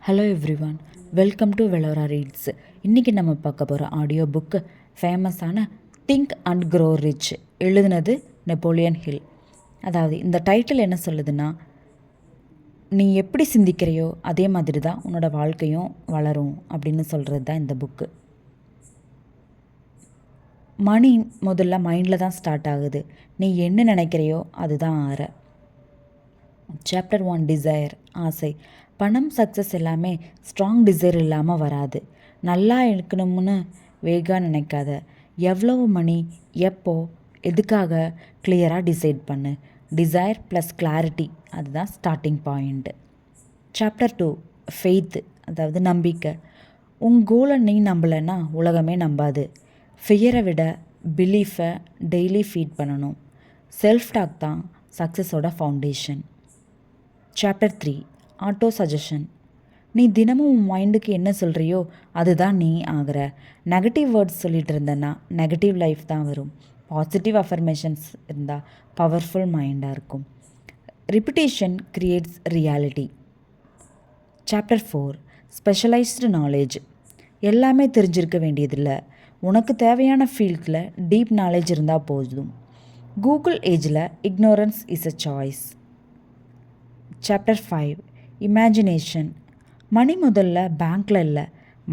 Hello everyone, welcome to Velora Reads. இன்றைக்கி நம்ம பார்க்க போகிற ஆடியோ புக்கு ஃபேமஸான திங்க் அண்ட் க்ரோ ரிச், எழுதுனது நெப்போலியன் ஹில். அதாவது இந்த டைட்டில் என்ன சொல்லுதுன்னா, நீ எப்படி சிந்திக்கிறையோ அதே மாதிரி தான் உன்னோட வாழ்க்கையும் வளரும் அப்படின்னு சொல்கிறது தான் இந்த புக்கு. மணி முதல்ல மைண்டில் தான் ஸ்டார்ட் ஆகுது. நீ என்ன நினைக்கிறையோ அதுதான் ஆற. சாப்டர் 1, டிசைர், ஆசை. பணம், சக்ஸஸ் எல்லாமே ஸ்ட்ராங் டிசைர் இல்லாமல் வராது. நல்லா இருக்கணும்னு வேகாக நினைக்காத. எவ்வளவு மணி, எப்போ, எதுக்காக கிளியராக டிசைட் பண்ணு. டிசைர் ப்ளஸ் கிளாரிட்டி, அதுதான் ஸ்டார்டிங் பாயிண்ட்டு. சாப்டர் 2, ஃபெய்த்து, அதாவது நம்பிக்கை. உன் கோலை நீ நம்பலைன்னா உலகமே நம்பாது. ஃபியரை விட பிலீஃபை டெய்லி ஃபீட் பண்ணணும். செல்ஃப் டாக் தான் சக்ஸஸோட ஃபவுண்டேஷன். Chapter 3, auto suggestion. நீ தினமும் உன் மைண்டுக்கு என்ன சொல்கிறியோ அதுதான் நீ ஆகிற. நெகட்டிவ் வேர்ட்ஸ் சொல்லிகிட்டு இருந்தேன்னா நெகட்டிவ் லைஃப் தான் வரும். பாசிட்டிவ் அஃபர்மேஷன்ஸ் இருந்தால் பவர்ஃபுல் மைண்டாக இருக்கும். Repetition creates reality. Chapter 4, specialised knowledge. எல்லாமே தெரிஞ்சிருக்க வேண்டியதில்லை. உனக்கு தேவையான ஃபீல்டில் டீப் நாலேஜ் இருந்தால் போதும். கூகுள் ஏஜில் ignorance is a choice. Chapter 5, imagination. மணி முதல்ல பேங்க்கில் இல்லை,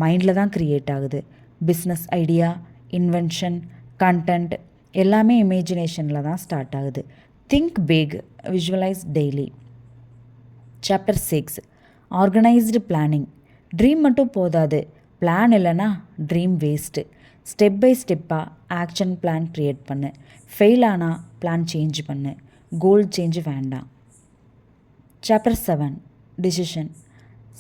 மைண்டில் தான் க்ரியேட் ஆகுது. பிஸ்னஸ் ஐடியா, இன்வென்ஷன், கண்டென்ட் எல்லாமே இமேஜினேஷனில் தான் ஸ்டார்ட் ஆகுது. Think big, visualise daily. Chapter 6, organised planning. Dream மட்டும் போதாது, பிளான் இல்லைன்னா ட்ரீம் வேஸ்ட்டு. ஸ்டெப் பை ஸ்டெப்பாக ஆக்ஷன் பிளான் க்ரியேட் பண்ணு. ஃபெயில் ஆனால் பிளான் சேஞ்ச் பண்ணு. கோல் சேஞ்ச் வேண்டாம். Chapter 7, decision.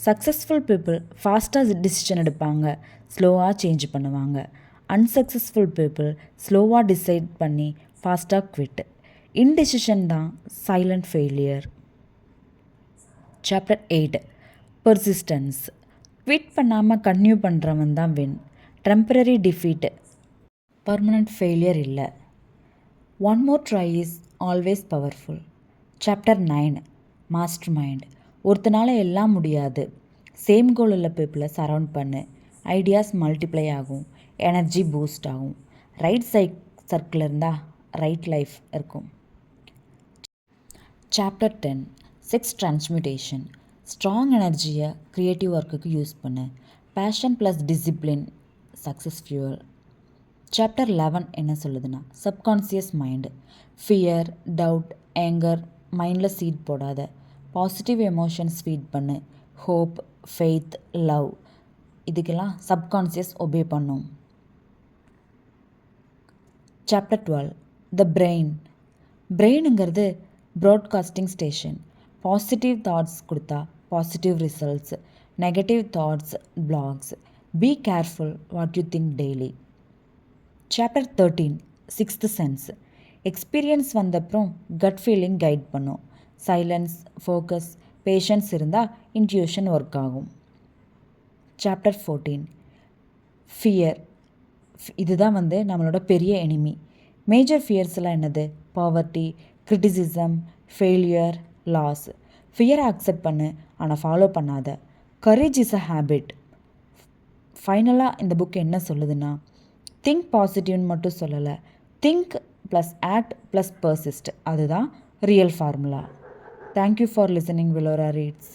சக்ஸஸ்ஃபுல் பீப்புள் ஃபாஸ்ட்டாக டிசிஷன் எடுப்பாங்க, ஸ்லோவாக சேஞ்ச் பண்ணுவாங்க. அன்சக்ஸஸ்ஃபுல் பீப்புள் ஸ்லோவாக டிசைட் பண்ணி ஃபாஸ்ட்டாக குவிட். இன்டெசிஷன் தான் silent failure. Chapter 8, persistence. Quit பண்ணாமல் கன்டினியூ பண்ணுறவன் தான் win. Temporary defeat, permanent failure இல்லை. One more try is always powerful. Chapter 9, master mind. ஒருத்தனால எல்லாம் முடியாது. சேம் கோல் உள்ள பீப்புளை சரவுண்ட் பண்ணு. ஐடியாஸ் மல்டிப்ளை ஆகும், எனர்ஜி பூஸ்ட் ஆகும். ரைட் சர்க்கிள் இருந்தால் ரைட் லைஃப் இருக்கும். Chapter 10, sex transmutation. ஸ்ட்ராங் எனர்ஜியை க்ரியேட்டிவ் ஒர்க்குக்கு யூஸ் பண்ணு. Passion plus discipline success fuel. Chapter 11 என்ன சொல்லுதுன்னா, subconscious mind. Fear, doubt, anger மைண்டில் சீட் போடாத. பாசிட்டிவ் எமோஷன்ஸ் ஃபீட் பண்ணு. ஹோப், ஃபெய்த், லவ் இதுக்கெல்லாம் சப்கான்சியஸ் ஒபே பண்ணும். Chapter 12, the brain. பிரெயினுங்கிறது ப்ராட்காஸ்டிங் ஸ்டேஷன். பாசிட்டிவ் தாட்ஸ் கொடுத்தா positive results, negative thoughts blocks. Be careful what you think daily. Chapter 13, sixth sense. Experience வந்தப்புறம் gut feeling guide பண்ணும். Silence, focus, patience இருந்தால் intuition work ஆகும். Chapter 14, fear. இதுதான் நம்மளோட பெரிய enemy. Major ஃபியர்ஸ்லாம் என்னது? Poverty, criticism, failure, loss. ஃபியரை அக்செப்ட் பண்ணு, ஆனால் ஃபாலோ பண்ணாத. Courage is a habit. ஃபைனலாக இந்த புக் என்ன சொல்லுதுன்னா, திங்க் பாசிட்டிவ்னு மட்டும் சொல்லலை, think plus act plus persist, அதுதான் real formula. Thank you for listening, Velora Reads.